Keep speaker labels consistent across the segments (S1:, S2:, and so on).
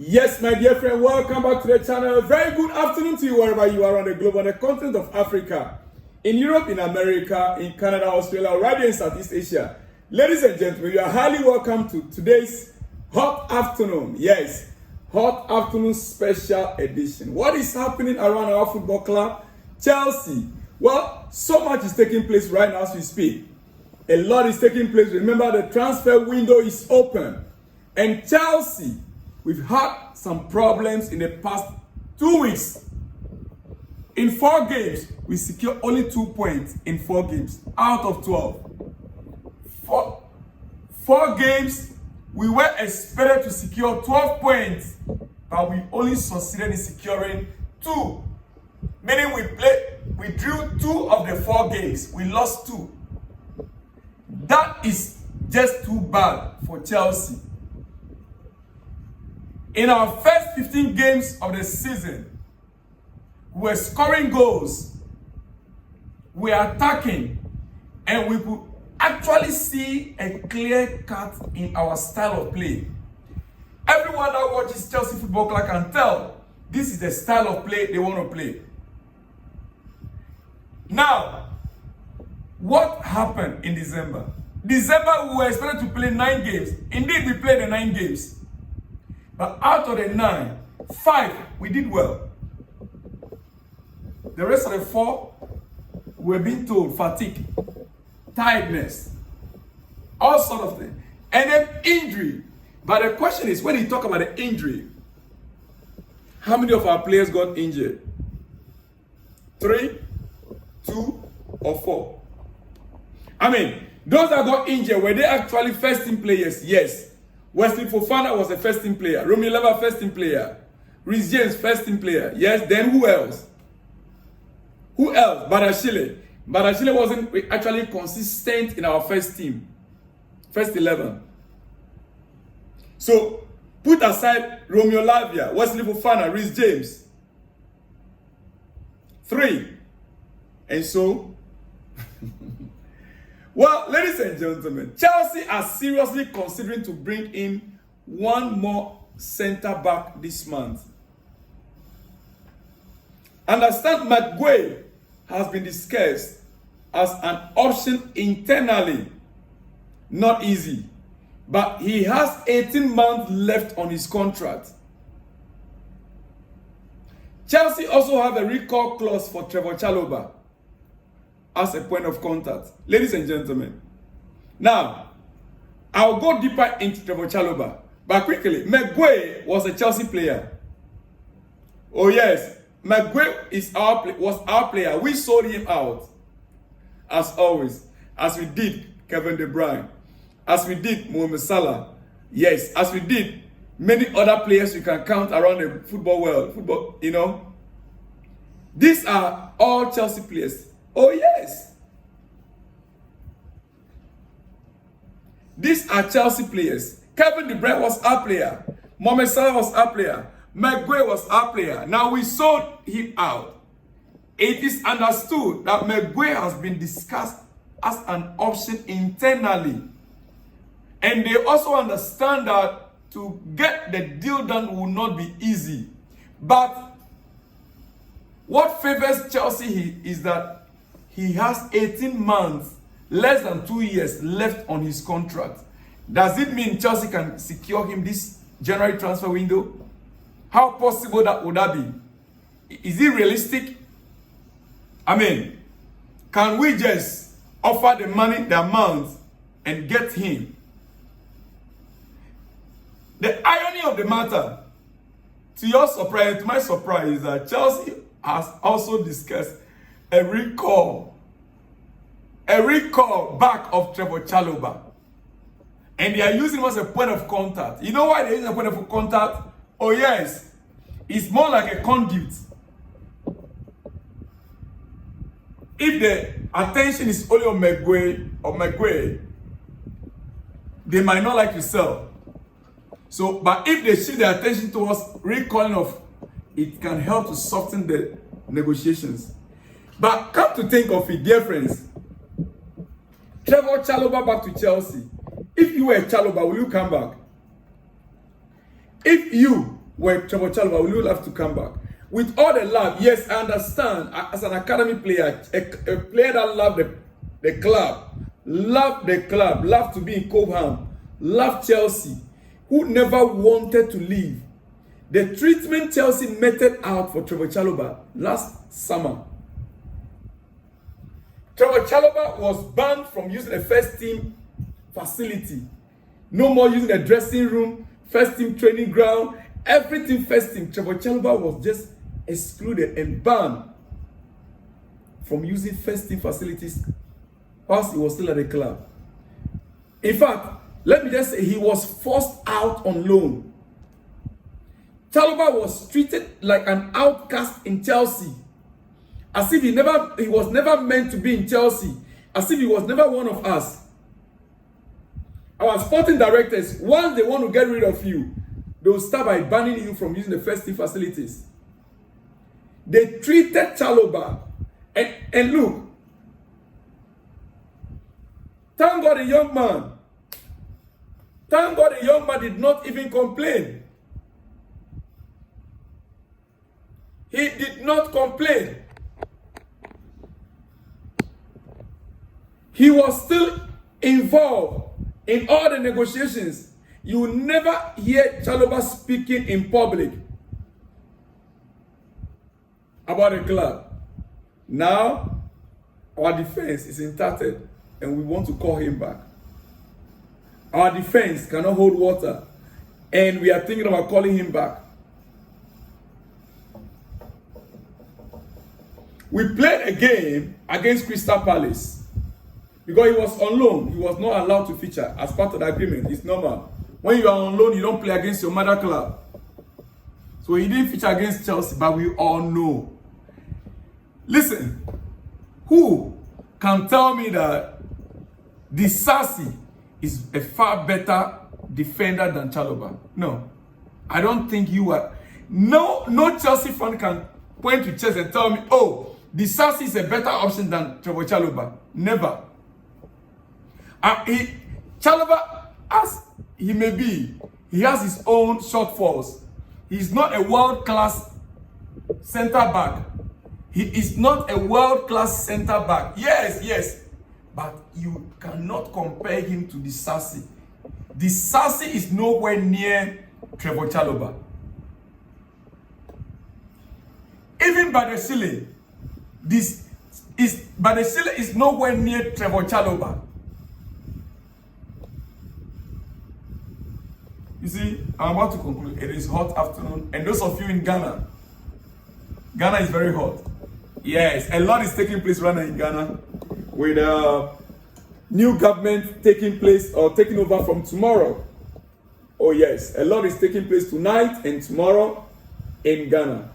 S1: Yes, my dear friend, welcome back to the channel. Very good afternoon to you wherever you are on the globe, on the continent of Africa, in Europe, in America, in Canada, Australia, or right here in Southeast Asia. Ladies and gentlemen, you are highly welcome to today's Hot Afternoon. Yes, Hot Afternoon Special Edition. What is happening around our football club, Chelsea? Well, so much is taking place right now as we speak. A lot is taking place. Remember, the transfer window is open. And Chelsea, we've had some problems in the past 2 weeks. In 4 games, we secured only 2 points in 4 games out of 12. Four games, we were expected to secure 12 points, but we only succeeded in securing 2. Meaning we drew 2 of the 4 games. We lost 2. That is just too bad for Chelsea. In our first 15 games of the season, we were scoring goals, we are attacking, and we could actually see a clear cut in our style of play. Everyone that watches Chelsea Football Club can tell this is the style of play they want to play. Now, what happened in December? December, we were expected to play 9 games. Indeed, we played the 9 games. But out of the 9, 5, we did well. The rest of the 4, we're being told fatigue, tiredness, all sorts of things. And then injury. But the question is, when you talk about the injury, how many of our players got injured? 3, 2, or 4? I mean, those that got injured, were they actually first team players? Yes. Wesley Fofana was a first team player. Romeo Leva, first team player. Rhys James, first team player. Yes, then who else? Who else? Badashile. Badashile wasn't actually consistent in our first team. First 11. So, put aside Romeo Lavia, Wesley Fofana, Rhys James. 3. And so, well, ladies and gentlemen, Chelsea are seriously considering to bring in one more center back this month. Understand, Marc Guehi has been discussed as an option internally. Not easy, but he has 18 months left on his contract. Chelsea also have a recall clause for Chalobah as a point of contact. Ladies and gentlemen, now I'll go deeper into Chalobah, but quickly, Marc Guehi was a Chelsea player. Oh yes, Marc Guehi was our player. We sold him out, as always, as we did Kevin De Bruyne, as we did Mohamed Salah, yes, as we did many other players you can count around the football world. These are all Chelsea players. Oh yes. These are Chelsea players. Kevin De Bruyne was our player. Mohamed Salah was our player. Marc Guehi was our player. Now we sold him out. It is understood that Marc Guehi has been discussed as an option internally. And they also understand that to get the deal done will not be easy. But what favors Chelsea is that he has 18 months, less than 2 years left on his contract. Does it mean Chelsea can secure him this January transfer window? How possible would that be? Is it realistic? I mean, can we just offer the money, the amount, and get him? The irony of the matter, to your surprise, to my surprise, is that Chelsea has also discussed a recall back of Chalobah. And they are using him as a point of contact. You know why they're using a point of contact? Oh yes, it's more like a conduit. If the attention is only on Marc Guehi, they might not like to sell. So, but if they shift their attention towards recalling of, it can help to soften the negotiations. But come to think of it, dear friends, Chalobah back to Chelsea. If you were Chalobah, will you come back? If you Well, Chalobah, will you love to come back? With all the love, yes, I understand. As an academy player, a player that loved the club, loved to be in Cobham, loved Chelsea, who never wanted to leave. The treatment Chelsea meted out for Chalobah last summer. Chalobah was banned from using the first team facility. No more using the dressing room, first team training ground, everything first team. Chalobah was just excluded and banned from using first team facilities whilst he was still at the club. In fact, let me just say he was forced out on loan. Chalobah was treated like an outcast in Chelsea, as if he was never meant to be in Chelsea, as if he was never one of us. Our sporting directors, once they want to get rid of you, they will start by banning you from using the first team facilities. They treated Chalobah, and look, thank God the young man did not even complain. He did not complain. He was still involved in all the negotiations. You will never hear Chalobah speaking in public about the club. Now, our defense is intact and we want to call him back. Our defense cannot hold water and we are thinking about calling him back. We played a game against Crystal Palace because he was on loan. He was not allowed to feature as part of the agreement. It's normal. When you are on loan, you don't play against your mother club. So he didn't feature against Chelsea, but we all know. Listen, who can tell me that Disasi is a far better defender than Chalobah? No. I don't think you are. No Chelsea fan can point to chest and tell me, oh, Disasi is a better option than Chalobah. Never. Chalobah, as he may be, he has his own shortfalls. He's not a world-class center back. He is not a world-class center back. Yes. But you cannot compare him to Disasi. Disasi is nowhere near Chalobah. Even Badeshile, Badeshile is nowhere near Chalobah. You see, I'm about to conclude. It is hot afternoon, and those of you in Ghana is very hot. Yes, a lot is taking place right now in Ghana, with new government taking place or taking over from tomorrow. Oh yes, a lot is taking place tonight and tomorrow in Ghana.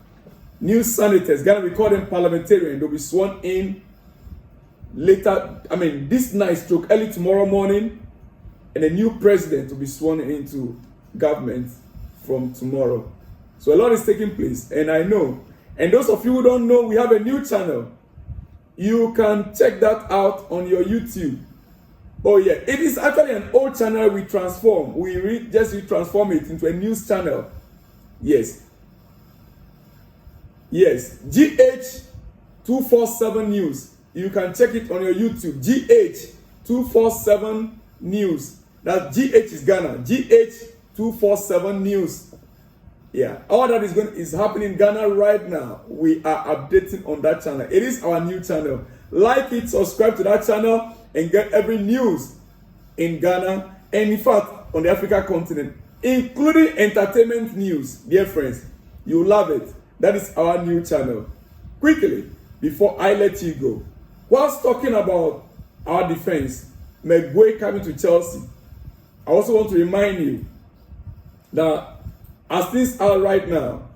S1: New senators, Ghana, we call them parliamentarians. They'll be sworn in later. This night, early tomorrow morning, and a new president will be sworn into government from tomorrow. So a lot is taking place, and I know. And those of you who don't know, we have a new channel. You can check that out on your YouTube. Oh yeah, it is actually an old channel we transform. We just transform it into a news channel. Yes, GH247 News. You can check it on your YouTube. GH247 News. That GH is Ghana. GH247 News. Yeah, all that is happening in Ghana right now. We are updating on that channel. It is our new channel. Like it, subscribe to that channel, and get every news in Ghana and in fact on the Africa continent, including entertainment news. Dear friends, you love it. That is our new channel. Quickly, before I let you go, whilst talking about our defense, Marc Guehi coming to Chelsea, I also want to remind you that as things are right now,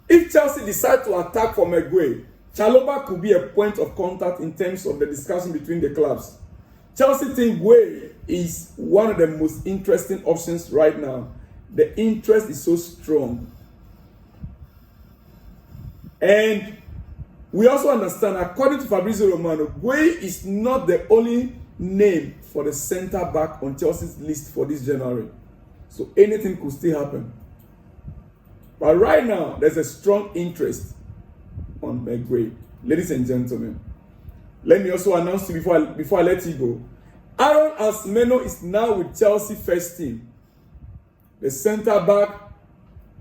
S1: if Chelsea decide to attack for Marc Guehi, Chalobah could be a point of contact in terms of the discussion between the clubs. Chelsea think Guehi is one of the most interesting options right now. The interest is so strong. And we also understand, according to Fabrizio Romano, Guehi is not the only name for the center back on Chelsea's list for this January. So anything could still happen. But right now, there's a strong interest on Marc Guehi. Ladies and gentlemen, let me also announce to you before I let you go. Aaron Asmeno is now with Chelsea first team. The centre back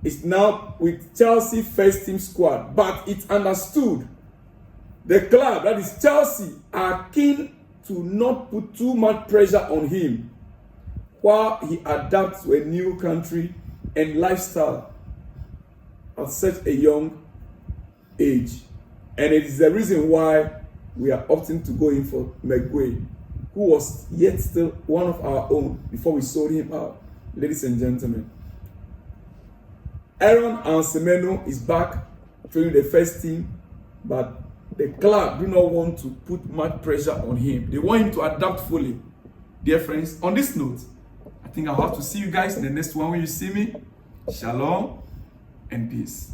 S1: is now with Chelsea first team squad. But it's understood the club, that is Chelsea, are keen to not put too much pressure on him while he adapts to a new country and lifestyle at such a young age. And it is the reason why we are opting to go in for Marc Guehi, who was yet still one of our own before we sold him out. Ladies and gentlemen, Aaron Asmeno is back training the first team, but the club do not want to put much pressure on him. They want him to adapt fully. Dear friends, on this note, I think I'll have to see you guys in the next one when you see me. Shalom and peace.